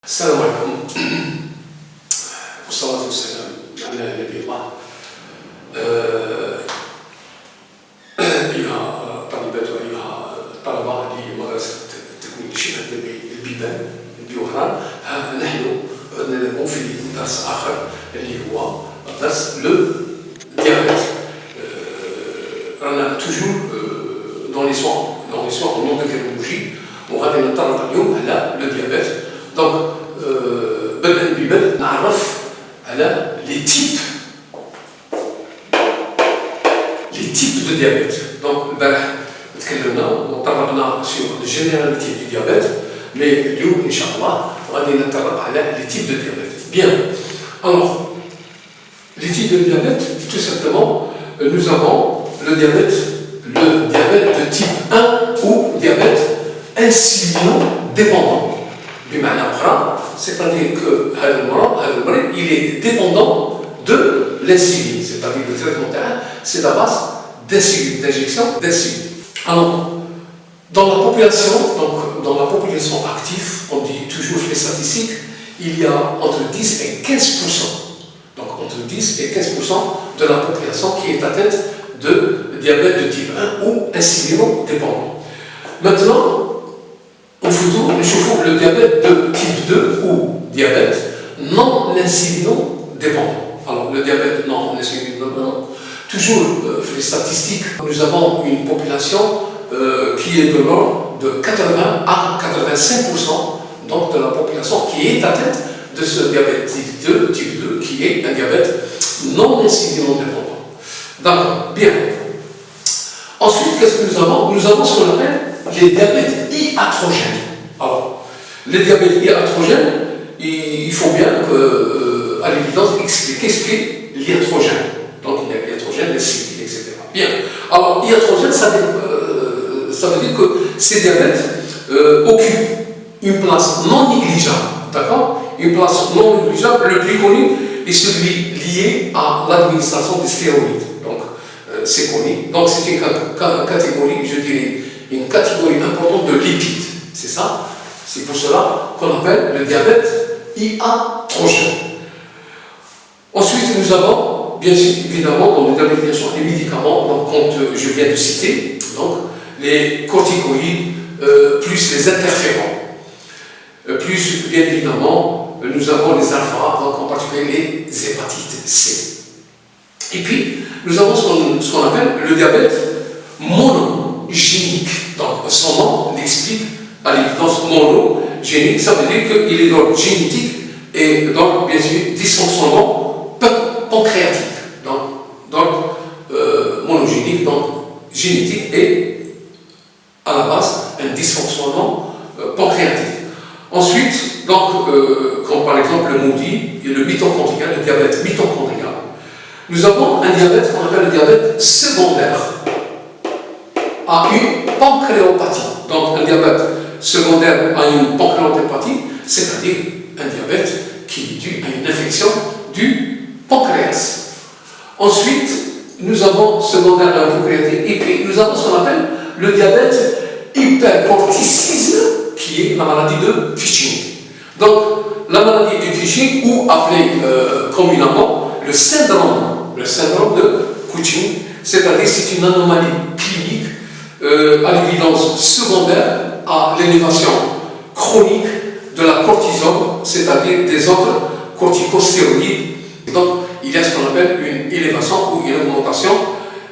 السلام عليكم والصلاة والسلام على نبي الله. أيها الطالبات وأيها الطلبة لمدرسة التكوين الشبه البيبان البيوهران، ها نحن عدنا لكم في درس آخر اللي هو درس لو diabète. رانا توجور dans les soins en endocrinologie وغادي نتطرق اليوم على لو diabète. Donc بدءا ببدء نعرف على les types de diabète. Donc البارح تكلمنا وطرقنا sur la généralité du diabète, mais اليوم إن شاء الله غادي نتطرق على les types de diabète. Bien. Alors les types de diabète, tout simplement, nous avons le diabète de type 1 ou diabète insulino-dépendant. C'est-à-dire que il est dépendant de l'insuline, c'est-à-dire le traitement c'est la base d'insuline, d'injection d'insuline. Alors, dans la population active, on dit toujours les statistiques, il y a entre 10 et 15%. Donc entre 10 et 15% de la population qui est atteinte de diabète de type 1 ou insulino-dépendant. Maintenant, au futur, nous chauffons le diabète de type 2 ou diabète non insulino-dépendant. Alors, le diabète non insulino-dépendant, toujours les statistiques, nous avons une population qui est de l'ordre de 80 à 85% donc de la population qui est atteinte de ce diabète type 2, qui est un diabète non insulino-dépendant. D'accord, bien. Ensuite, qu'est-ce que nous avons? Nous avons ce qu'on appelle les diabètes iatrogènes. Alors, les diabètes iatrogènes, il faut bien à l'évidence expliquer ce qu'est l'iatrogène. Donc, il y a l'iatrogène, l'insuline, etc. Bien. Alors, iatrogène, ça veut dire que ces diabètes occupent une place non négligeable. D'accord? Une place non négligeable. Le plus connu est celui lié à l'administration des stéroïdes. Donc, c'est connu. Donc, c'est une catégorie, je dirais, une catégorie importante de lipides. C'est ça? C'est pour cela qu'on appelle le diabète iatrogène. Ensuite, nous avons, bien sûr, évidemment, dans le diabète, bien sûr, les médicaments, donc, je viens de citer, donc, les corticoïdes, plus les interférents. Plus, bien évidemment, nous avons les alpha, donc en particulier les hépatites C. Et puis, nous avons ce qu'on appelle le diabète monogénique. Donc, son nom l'explique à l'évidence monogénique, ça veut dire qu'il est d'ordre génétique et donc, bien sûr, dysfonctionnement pancréatique. Donc, monogénique, donc génétique et à la base un dysfonctionnement pancréatique. Ensuite, donc, comme par exemple le maudit et le mitochondrial, le diabète mitochondrial, nous avons un diabète qu'on appelle le diabète secondaire à une pancréopathie. Donc, un diabète secondaire à une pancréopathie, c'est-à-dire un diabète qui est dû à une infection du pancréas. Ensuite, nous avons secondaire à une pancréatite, et puis nous avons ce qu'on appelle le diabète hypercorticisme, qui est la maladie de Cushing. Donc, la maladie de Cushing, ou appelée communément le syndrome de Cushing, c'est-à-dire c'est une anomalie clinique à l'évidence secondaire à l'élévation chronique de la cortisone, c'est-à-dire des autres corticostéroïdes. Donc, il y a ce qu'on appelle une élévation ou une augmentation,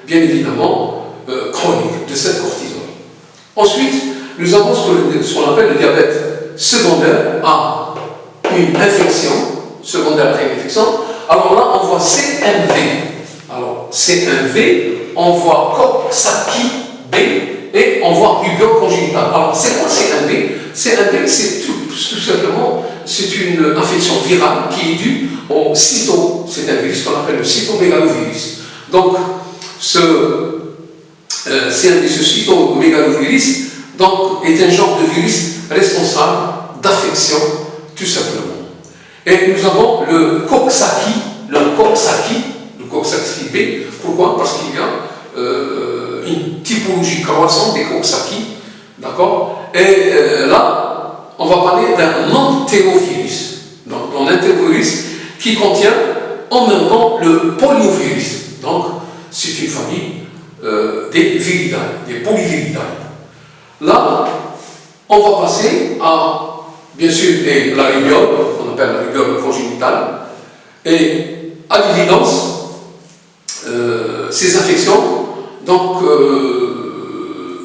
bien évidemment, chronique de cette cortisone. Ensuite, nous avons ce qu'on appelle le diabète secondaire à une infection, secondaire à une infection. Alors là, on voit CMV. Alors, CMV, on voit Coxsackie B et on voit rubéole congénitale. Alors, c'est quoi CMV? CMV, c'est tout simplement, c'est une infection virale qui est due au c'est un virus qu'on appelle le cytomégalovirus. Donc, ce cytomégalovirus donc, est un genre de virus responsable d'affection, tout simplement. Et nous avons le Coxsackie B. Pourquoi? Parce qu'il y a une typologie croissante des Coxsackie, d'accord? Et là, en on va parler d'un entérovirus. Donc, un entérovirus qui contient en même temps le poliovirus. Donc, c'est une famille des viridae, des polyviridae. Là, on va passer à, bien sûr, la rubiole, qu'on appelle la rubiole congénitale, et à l'évidence, ces infections donc,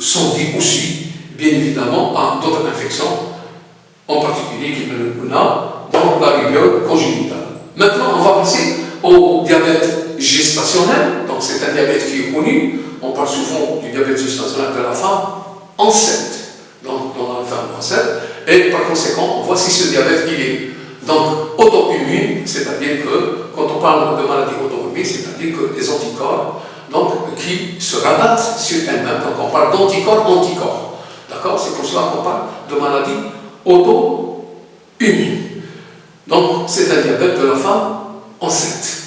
sont dues aussi, bien évidemment, à d'autres infections, en particulier qui on a dans la rubiole congénitale. Maintenant, on va passer au diabète gestationnel. Donc, c'est un diabète qui est connu. On parle souvent du diabète gestationnel de la femme enceinte. Donc, dans la femme enceinte. Et par conséquent, on voit si ce diabète il est donc auto-immune, c'est-à-dire que quand on parle de maladie auto-immune, c'est-à-dire que des anticorps donc, qui se rabattent sur elles-mêmes. Donc, on parle d'anticorps-anticorps. D'accord? C'est pour cela qu'on parle de maladie auto-immune. Donc, c'est un diabète de la femme enceinte.